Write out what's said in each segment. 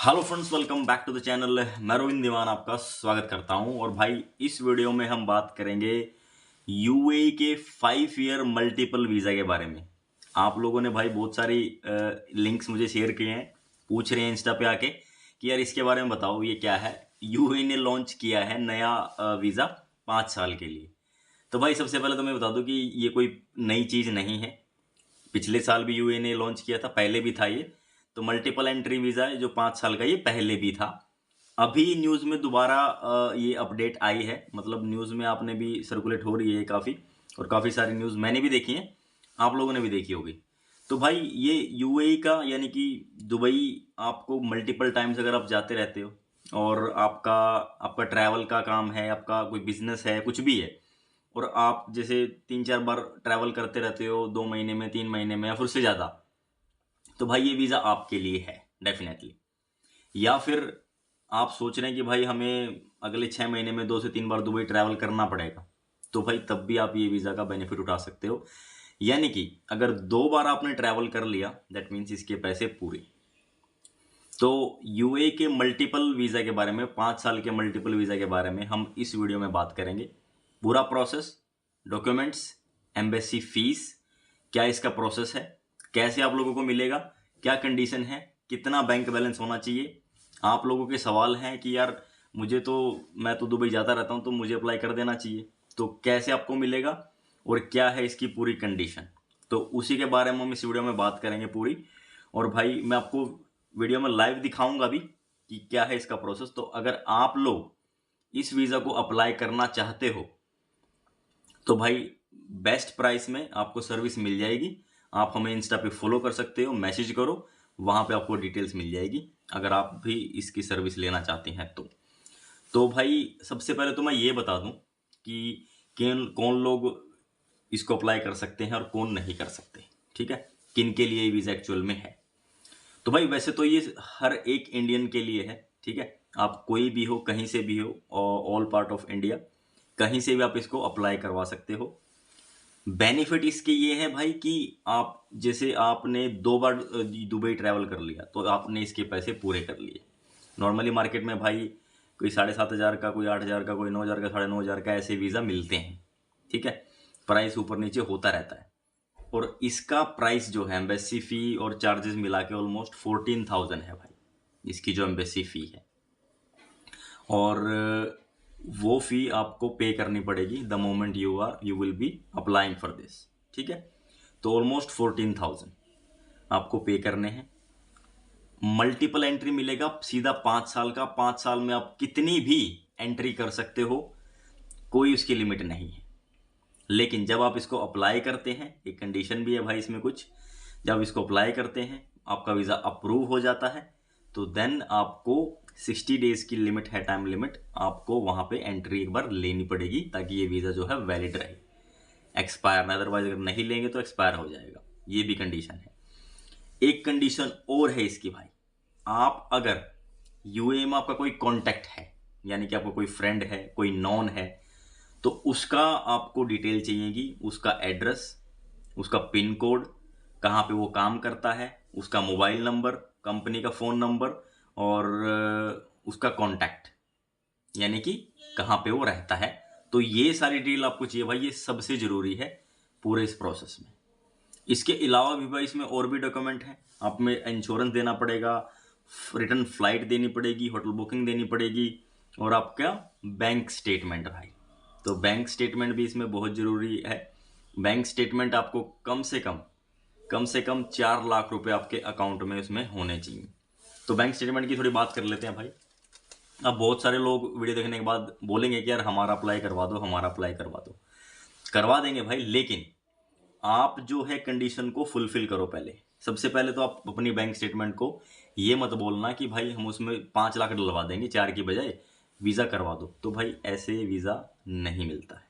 Hello friends, welcome back to the channel. मैं रोविंद दीवान आपका स्वागत करता हूं। और भाई इस वीडियो में हम बात करेंगे यूएई के 5 ईयर मल्टीपल वीज़ा के बारे में। आप लोगों ने भाई बहुत सारी लिंक्स मुझे शेयर किए हैं, पूछ रहे हैं इंस्टा पे आके कि यार इसके बारे में बताओ ये क्या है। यूएई ने लॉन्च किया है नया वीज़ा 5 साल के लिए। तो भाई सबसे पहले तो मैं बता दूं कि ये कोई नई चीज़ नहीं है। पिछले साल भी यूए ने लॉन्च किया था, पहले भी था ये। तो मल्टीपल एंट्री वीज़ा है जो 5 साल का, ये पहले भी था। अभी न्यूज़ में दोबारा ये अपडेट आई है, मतलब न्यूज़ में आपने भी सर्कुलेट हो रही है काफ़ी, और काफ़ी सारी न्यूज़ मैंने भी देखी है, आप लोगों ने भी देखी होगी। तो भाई ये यूएई का यानी कि दुबई, आपको मल्टीपल टाइम्स अगर आप जाते रहते हो और आपका आपका ट्रैवल का काम है, आपका कोई बिजनेस है, कुछ भी है, और आप जैसे 3-4 बार ट्रैवल करते रहते हो 2 महीने में, 3 महीने में, या फिर उससे ज़्यादा, तो भाई ये वीज़ा आपके लिए है डेफिनेटली। या फिर आप सोच रहे हैं कि भाई हमें अगले 6 महीने में 2 से 3 बार दुबई ट्रैवल करना पड़ेगा, तो भाई तब भी आप ये वीज़ा का बेनिफिट उठा सकते हो। यानी कि अगर 2 बार आपने ट्रैवल कर लिया, दैट मीन्स इसके पैसे पूरे। तो यूए के मल्टीपल वीज़ा के बारे में, 5 साल के मल्टीपल वीज़ा के बारे में हम इस वीडियो में बात करेंगे। पूरा प्रोसेस, डॉक्यूमेंट्स, एम्बेसी फीस, क्या इसका प्रोसेस है, कैसे आप लोगों को मिलेगा, क्या कंडीशन है, कितना बैंक बैलेंस होना चाहिए। आप लोगों के सवाल हैं कि यार मैं तो दुबई जाता रहता हूँ तो मुझे अप्लाई कर देना चाहिए, तो कैसे आपको मिलेगा और क्या है इसकी पूरी कंडीशन, तो उसी के बारे में हम इस वीडियो में बात करेंगे पूरी। और भाई मैं आपको वीडियो में लाइव दिखाऊंगा भी कि क्या है इसका प्रोसेस। तो अगर आप लोग इस वीज़ा को अप्लाई करना चाहते हो तो भाई बेस्ट प्राइस में आपको सर्विस मिल जाएगी। आप हमें इंस्टा पे फॉलो कर सकते हो, मैसेज करो, वहाँ पे आपको डिटेल्स मिल जाएगी अगर आप भी इसकी सर्विस लेना चाहते हैं तो भाई सबसे पहले तो मैं ये बता दूं कि कौन लोग इसको अप्लाई कर सकते हैं और कौन नहीं कर सकते, ठीक है, किन के लिए वीज़ा एक्चुअल में है। तो भाई वैसे तो ये हर एक इंडियन के लिए है, ठीक है। आप कोई भी हो, कहीं से भी हो, ऑल पार्ट ऑफ इंडिया, कहीं से भी आप इसको अप्लाई करवा सकते हो। बेनिफिट इसके ये है भाई कि आप जैसे आपने 2 बार दुबई ट्रैवल कर लिया तो आपने इसके पैसे पूरे कर लिए। नॉर्मली मार्केट में भाई कोई 7,500 का, कोई 8,000 का, कोई 9,000 का, 9,500 का, ऐसे वीज़ा मिलते हैं, ठीक है। प्राइस ऊपर नीचे होता रहता है। और इसका प्राइस जो है, एम्बेसी फ़ी और चार्जेस मिला के ऑलमोस्ट 14,000 है भाई, इसकी जो एम्बेसी फ़ी है। और वो फ़ी आपको पे करनी पड़ेगी the moment you will be applying for this, ठीक है। तो ऑलमोस्ट 14,000 आपको पे करने हैं। मल्टीपल एंट्री मिलेगा सीधा 5 साल का। 5 साल में आप कितनी भी एंट्री कर सकते हो, कोई उसकी लिमिट नहीं है। लेकिन जब आप इसको अप्लाई करते हैं, एक कंडीशन भी है भाई इसमें कुछ, जब इसको अप्लाई करते हैं, आपका वीज़ा अप्रूव हो जाता है, तो देन आपको 60 डेज की लिमिट है, टाइम लिमिट, आपको वहाँ पे एंट्री एक बार लेनी पड़ेगी ताकि ये वीज़ा जो है वैलिड रहे, एक्सपायर ना, अदरवाइज अगर नहीं लेंगे तो एक्सपायर हो जाएगा। ये भी कंडीशन है। एक कंडीशन और है इसकी भाई, आप अगर यूएई में आपका कोई कॉन्टैक्ट है, यानी कि आपका कोई फ्रेंड है, कोई नॉन है, तो उसका आपको डिटेल चाहिएगी, उसका एड्रेस, उसका पिन कोड, कहाँ पे वो काम करता है, उसका मोबाइल नंबर, कंपनी का फ़ोन नंबर, और उसका कॉन्टैक्ट, यानी कि कहाँ पे वो रहता है। तो ये सारी डिटेल आपको चाहिए भाई, ये सबसे ज़रूरी है पूरे इस प्रोसेस में। इसके अलावा भी भाई इसमें और भी डॉक्यूमेंट हैं। आप में इंश्योरेंस देना पड़ेगा, रिटर्न फ्लाइट देनी पड़ेगी, होटल बुकिंग देनी पड़ेगी, और आपका बैंक स्टेटमेंट भाई। तो बैंक स्टेटमेंट भी इसमें बहुत ज़रूरी है। बैंक स्टेटमेंट आपको कम से कम 4 लाख रुपए आपके अकाउंट में उसमें होने चाहिए। तो बैंक स्टेटमेंट की थोड़ी बात कर लेते हैं भाई। अब बहुत सारे लोग वीडियो देखने के बाद बोलेंगे कि यार हमारा अप्लाई करवा दो, हमारा अप्लाई करवा दो। करवा देंगे भाई, लेकिन आप जो है कंडीशन को फुलफिल करो पहले। सबसे पहले तो आप अपनी बैंक स्टेटमेंट को ये मत बोलना कि भाई हम उसमें 5 लाख डलवा देंगे 4 की बजाय, वीज़ा करवा दो। तो भाई ऐसे वीज़ा नहीं मिलता है।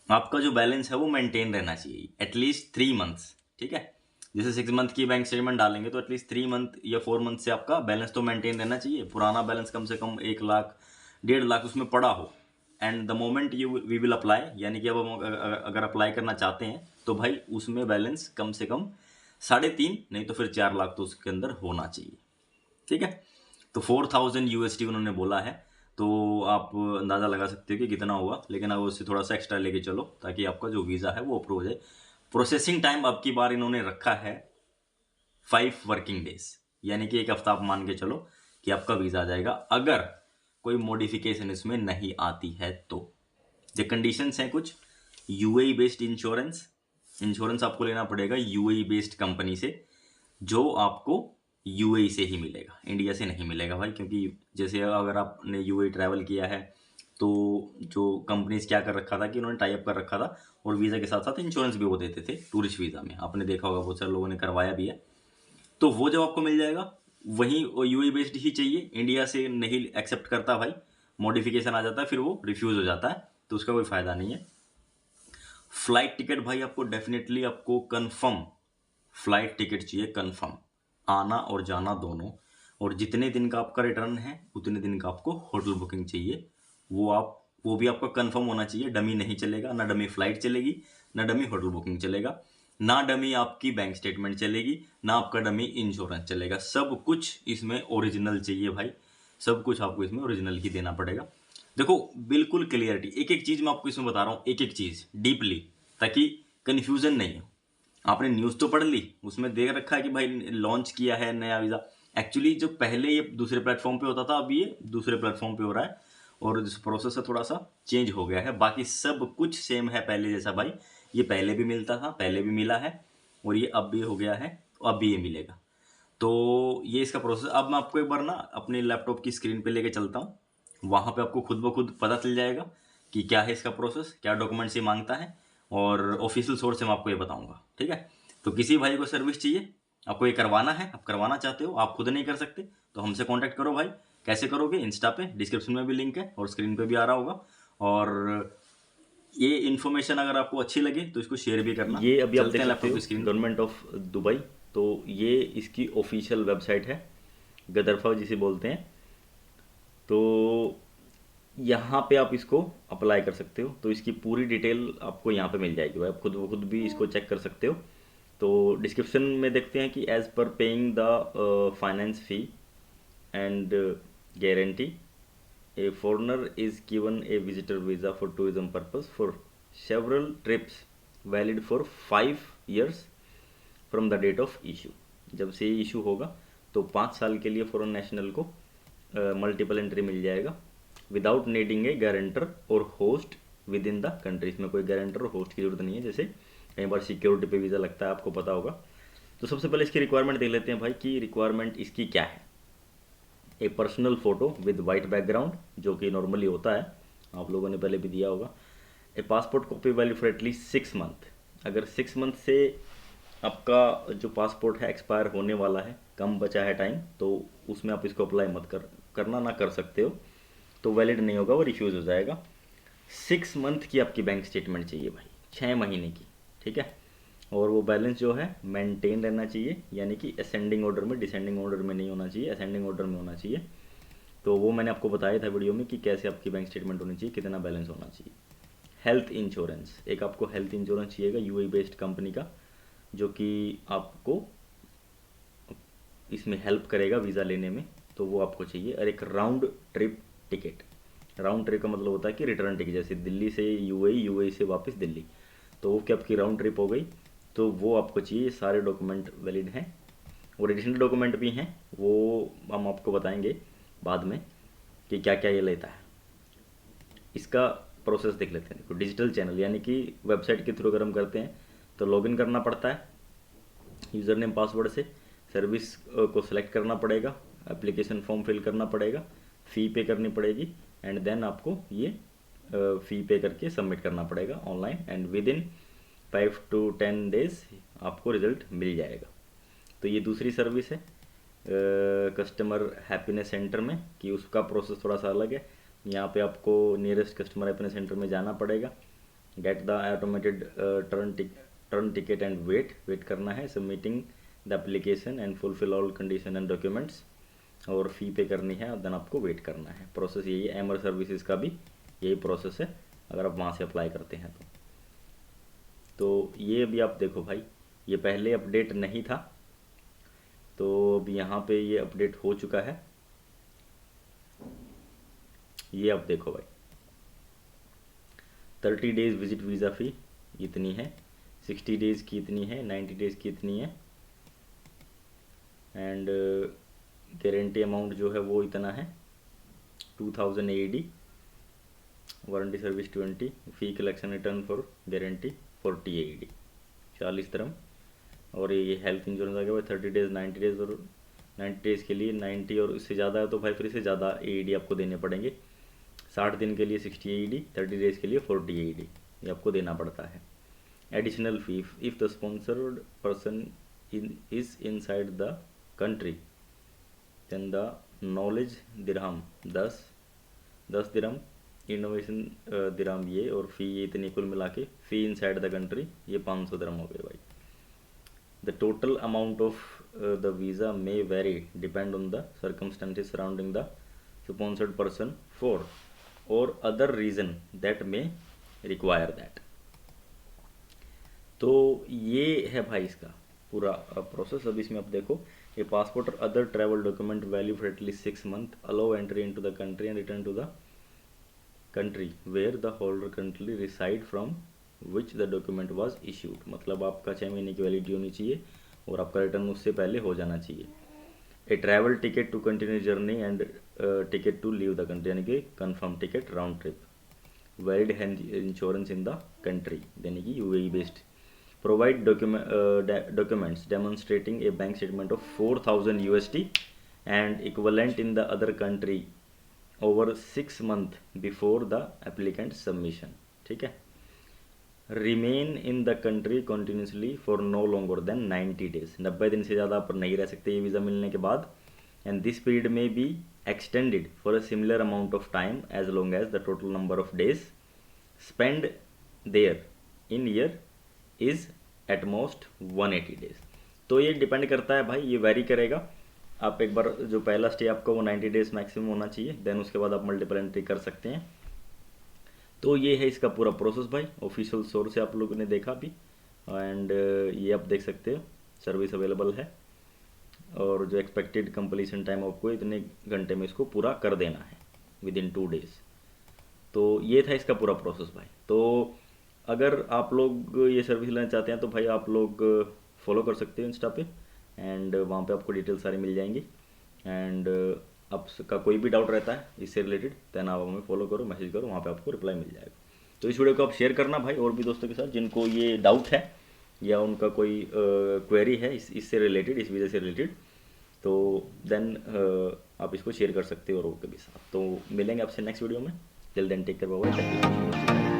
आपका जो बैलेंस है वो मेंटेन रहना चाहिए एटलीस्ट 3 मंथ्स, ठीक है। जैसे 6 मंथ की बैंक स्टेटमेंट डालेंगे तो एटलीस्ट 3 मंथ या 4 मंथ से आपका बैलेंस तो मेंटेन रहना चाहिए। पुराना बैलेंस कम से कम 1 लाख, 1.5 लाख उसमें पड़ा हो। And the moment we will apply, यानी कि अब हम अगर अप्लाई करना चाहते हैं तो भाई उसमें बैलेंस कम से कम 3.5, नहीं तो फिर 4 लाख तो उसके अंदर होना चाहिए, ठीक है। तो 4000 यूएसडी उन्होंने बोला है, तो आप अंदाज़ा लगा सकते हो कि कितना होगा, लेकिन अब उससे थोड़ा सा एक्स्ट्रा लेके चलो ताकि आपका जो वीज़ा है वो अप्रूव हो जाए। प्रोसेसिंग टाइम अब की बार इन्होंने रखा है 5 वर्किंग डेज, यानी कि 1 हफ्ता आप मान के चलो कि आपका वीज़ा आ जाएगा, अगर कोई मॉडिफिकेशन इसमें नहीं आती है तो। जो कंडीशंस हैं कुछ, यूएई बेस्ड इंश्योरेंस आपको लेना पड़ेगा यूएई बेस्ड कंपनी से, जो आपको यूएई से ही मिलेगा, इंडिया से नहीं मिलेगा भाई, क्योंकि जैसे अगर आपने यूएई ट्रैवल किया है तो जो कंपनीज क्या कर रखा था कि उन्होंने टाई अप कर रखा था और वीज़ा के साथ साथ इंश्योरेंस भी वो देते थे टूरिस्ट वीज़ा में, आपने देखा होगा बहुत सारे लोगों ने करवाया भी है। तो वो जब आपको मिल जाएगा, वहीं यूएई बेस्ड ही चाहिए, इंडिया से नहीं एक्सेप्ट करता भाई, मॉडिफिकेशन आ जाता है फिर वो रिफ्यूज़ हो जाता है, तो उसका कोई फ़ायदा नहीं है। फ्लाइट टिकट भाई आपको डेफिनेटली आपको कंफर्म फ्लाइट टिकट चाहिए, कंफर्म, आना और जाना दोनों, और जितने दिन का आपका रिटर्न है उतने दिन का आपको होटल बुकिंग चाहिए, वो भी आपका कंफर्म होना चाहिए। डमी नहीं चलेगा, ना डमी फ्लाइट चलेगी, ना डमी होटल बुकिंग चलेगा, ना डमी आपकी बैंक स्टेटमेंट चलेगी, ना आपका डमी इंश्योरेंस चलेगा। सब कुछ इसमें ओरिजिनल चाहिए भाई, सब कुछ आपको इसमें ओरिजिनल ही देना पड़ेगा। देखो बिल्कुल क्लियरिटी, एक एक चीज़ मैं आपको इसमें बता रहा हूँ, एक एक चीज़ डीपली, ताकि कन्फ्यूज़न नहीं हो। आपने न्यूज़ तो पढ़ ली, उसमें देख रखा है कि भाई लॉन्च किया है नया वीज़ा, एक्चुअली जो पहले ये दूसरे प्लेटफॉर्म पे होता था, अब ये दूसरे प्लेटफॉर्म पे हो रहा है, और जिस प्रोसेस है थोड़ा सा चेंज हो गया है, बाकी सब कुछ सेम है पहले जैसा भाई। ये पहले भी मिलता था, पहले भी मिला है, और ये अब भी हो गया है, तो अब भी ये मिलेगा। तो ये इसका प्रोसेस, अब मैं आपको एक बार ना अपने लैपटॉप की स्क्रीन पे लेके चलता हूँ, वहाँ पे आपको खुद ब खुद पता चल जाएगा कि क्या है इसका प्रोसेस, क्या डॉक्यूमेंट्स ये मांगता है, और ऑफिशियल सोर्स से मैं आपको ये बताऊंगा, ठीक है। तो किसी भाई को सर्विस चाहिए, आपको ये करवाना है, आप करवाना चाहते हो, आप खुद नहीं कर सकते, तो हमसे कॉन्टैक्ट करो भाई। कैसे करोगे? इंस्टा पे, डिस्क्रिप्शन में भी लिंक है और स्क्रीन पे भी आ रहा होगा। और ये इन्फॉर्मेशन अगर आपको अच्छी लगे तो इसको शेयर भी करना। ये अभी आप देख सकते हो गवर्नमेंट ऑफ दुबई, तो ये इसकी ऑफिशियल वेबसाइट है, गदरफा जिसे बोलते हैं। तो यहाँ पे आप इसको अप्लाई कर सकते हो, तो इसकी पूरी डिटेल आपको यहाँ पे मिल जाएगी भाई, आप खुद भी इसको चेक कर सकते हो। तो डिस्क्रिप्शन में देखते हैं कि as per paying the finance fee and guarantee a foreigner is given a visitor visa for tourism purpose for several trips valid for 5 years from the date of issue. जब से ये इशू होगा तो 5 साल के लिए फॉरेन नेशनल को multiple entry मिल जाएगा, विदाउट नीडिंग ए गारंटर और host with in the country. इसमें कोई गारंटर और होस्ट की जरूरत नहीं है, जैसे कई बार सिक्योरिटी पे वीज़ा लगता है, आपको पता होगा। तो सबसे पहले इसकी रिक्वायरमेंट देख लेते हैं भाई कि रिक्वायरमेंट इसकी क्या है। ए personal photo with white background, जो कि नॉर्मली होता है, आप लोगों ने पहले भी दिया होगा। A passport copy valid for at least 6 month, अगर 6 month से आपका जो पासपोर्ट है एक्सपायर होने वाला है, कम बचा है टाइम, तो उसमें आप इसको अप्लाई मत करना, ना कर सकते हो, तो वैलिड नहीं होगा, वो रिफ्यूज़ हो जाएगा। 6 month की आपकी बैंक स्टेटमेंट चाहिए भाई, 6 महीने की, ठीक है। और वो बैलेंस जो है मेंटेन रहना चाहिए, यानी कि असेंडिंग ऑर्डर में, डिसेंडिंग ऑर्डर में नहीं होना चाहिए, असेंडिंग ऑर्डर में होना चाहिए। तो वो मैंने आपको बताया था वीडियो में कि कैसे आपकी बैंक स्टेटमेंट होनी चाहिए, कितना बैलेंस होना चाहिए। हेल्थ इंश्योरेंस, एक आपको हेल्थ इंश्योरेंस चाहिएगा यूएई बेस्ड कंपनी का, जो कि आपको इसमें हेल्प करेगा वीज़ा लेने में, तो वो आपको चाहिए। और एक round trip ticket, round trip का मतलब होता है कि रिटर्न टिकट, जैसे दिल्ली से यूएई, यूएई से वापस दिल्ली, तो वो क्या आपकी राउंड ट्रिप हो गई, तो वो आपको चाहिए। सारे डॉक्यूमेंट वैलिड हैं, और एडिशनल डॉक्यूमेंट भी हैं, वो हम आपको बताएंगे बाद में कि क्या क्या ये लेता है। इसका प्रोसेस देख लेते हैं। देखो डिजिटल चैनल, यानी कि वेबसाइट के थ्रू अगर हम करते हैं तो लॉगिन करना पड़ता है यूज़र नेम पासवर्ड से, सर्विस को सिलेक्ट करना पड़ेगा, एप्लीकेशन फॉर्म फिल करना पड़ेगा, फ़ी पे करनी पड़ेगी, एंड देन आपको ये फ़ी पे करके सबमिट करना पड़ेगा online, and with in 5 to 10 days आपको रिजल्ट मिल जाएगा। तो ये दूसरी सर्विस है कस्टमर हैप्पीनेस सेंटर में, कि उसका प्रोसेस थोड़ा सा अलग है। यहाँ पे आपको नियरेस्ट कस्टमर हैप्पीनेस सेंटर में जाना पड़ेगा, get the automated turn ticket and wait करना है, submitting the application and fulfil all condition and documents, और फ़ी पे करनी है, और देन आपको वेट करना है। प्रोसेस यही है। एमर सर्विसेज का भी यही प्रोसेस है, अगर आप वहाँ से अप्लाई करते हैं तो ये अभी आप देखो भाई, ये पहले अपडेट नहीं था, तो अब यहाँ पे ये अपडेट हो चुका है। ये आप देखो भाई, 30 डेज विजिट वीज़ा फ़ी इतनी है, 60 डेज़ की इतनी है, 90 डेज़ की इतनी है, एंड गारंटी अमाउंट जो है वो इतना है 2000 AED, warranty service 20, fee collection return for guarantee 40 AED, 40 दिरहम। और ये हेल्थ इंश्योरेंस आ गया भाई 30 डेज़, 90 डेज़, और 90 डेज़ के लिए 90 और इससे ज़्यादा है तो भाई फिर से ज़्यादा AED आपको देने पड़ेंगे। 60 दिन के लिए 60 AED, 30 डेज़ के लिए 40 AED ये आपको देना पड़ता है। Additional fee if the sponsored person is inside the country then the knowledge दिरहम 10 दिरहम, इनोवेशन दिरहम ये, और फ़ी ये इतनी कुल मिला के फ़ी इनसाइड द कंट्री ये 500 दिरहम हो गए भाई। The total amount of the visa may very depend on the circumstances surrounding the sponsored person for और other reason that may require that. तो ये है भाई इसका पूरा प्रोसेस। अब इसमें आप देखो, ए पासपोर्ट और other travel document valid for at least 6 month allow entry into the country and return to the country where the holder country reside from which the document was issued. मतलब आपका 6 महीने की validity होनी चाहिए और आपका return उससे पहले हो जाना चाहिए। A travel ticket to continue journey and ticket to leave the country, यानी कि confirm ticket round trip, valid insurance in the country यानी कि UAE बेस्ड, provide documents demonstrating a bank statement of 4000 USD and equivalent in the other country over 6 months before the applicant submission। ठीक है। remain in the country continuously for no longer than 90 days, 90 दिन से ज़्यादा आप नहीं रह सकते ये वीज़ा मिलने के बाद। and this period may be extended for a similar amount of time as long as the total number of days spent there in year is at most 180 days. तो ये डिपेंड करता है भाई, ये वेरी करेगा। आप एक बार जो पहला स्टे आपका वो 90 डेज मैक्सिमम होना चाहिए, देन उसके बाद आप मल्टीपल एंट्री कर सकते हैं। तो ये है इसका पूरा प्रोसेस भाई, ऑफिशियल सोर्स से आप लोगों ने देखा भी, एंड ये आप देख सकते हो सर्विस अवेलेबल है, और जो एक्सपेक्टेड कंप्लीशन टाइम आपको इतने घंटे में इसको पूरा कर देना है विद इन 2 डेज। तो ये था इसका पूरा प्रोसेस भाई। तो अगर आप लोग ये सर्विस लेना चाहते हैं तो भाई आप लोग फॉलो कर सकते हो इंस्टा पे, एंड वहाँ पे आपको डिटेल सारी मिल जाएंगी। एंड आपका कोई भी डाउट रहता है इससे रिलेटेड देन आप हमें फॉलो करो, मैसेज करो, वहाँ पे आपको रिप्लाई मिल जाएगा। तो इस वीडियो को आप शेयर करना भाई और भी दोस्तों के साथ जिनको ये डाउट है या उनका कोई क्वेरी है इससे रिलेटेड, इस वीडियो से रिलेटेड, तो देन आप इसको शेयर कर सकते हो और के भी साथ। तो मिलेंगे आपसे नेक्स्ट वीडियो में, till then take care, bye bye.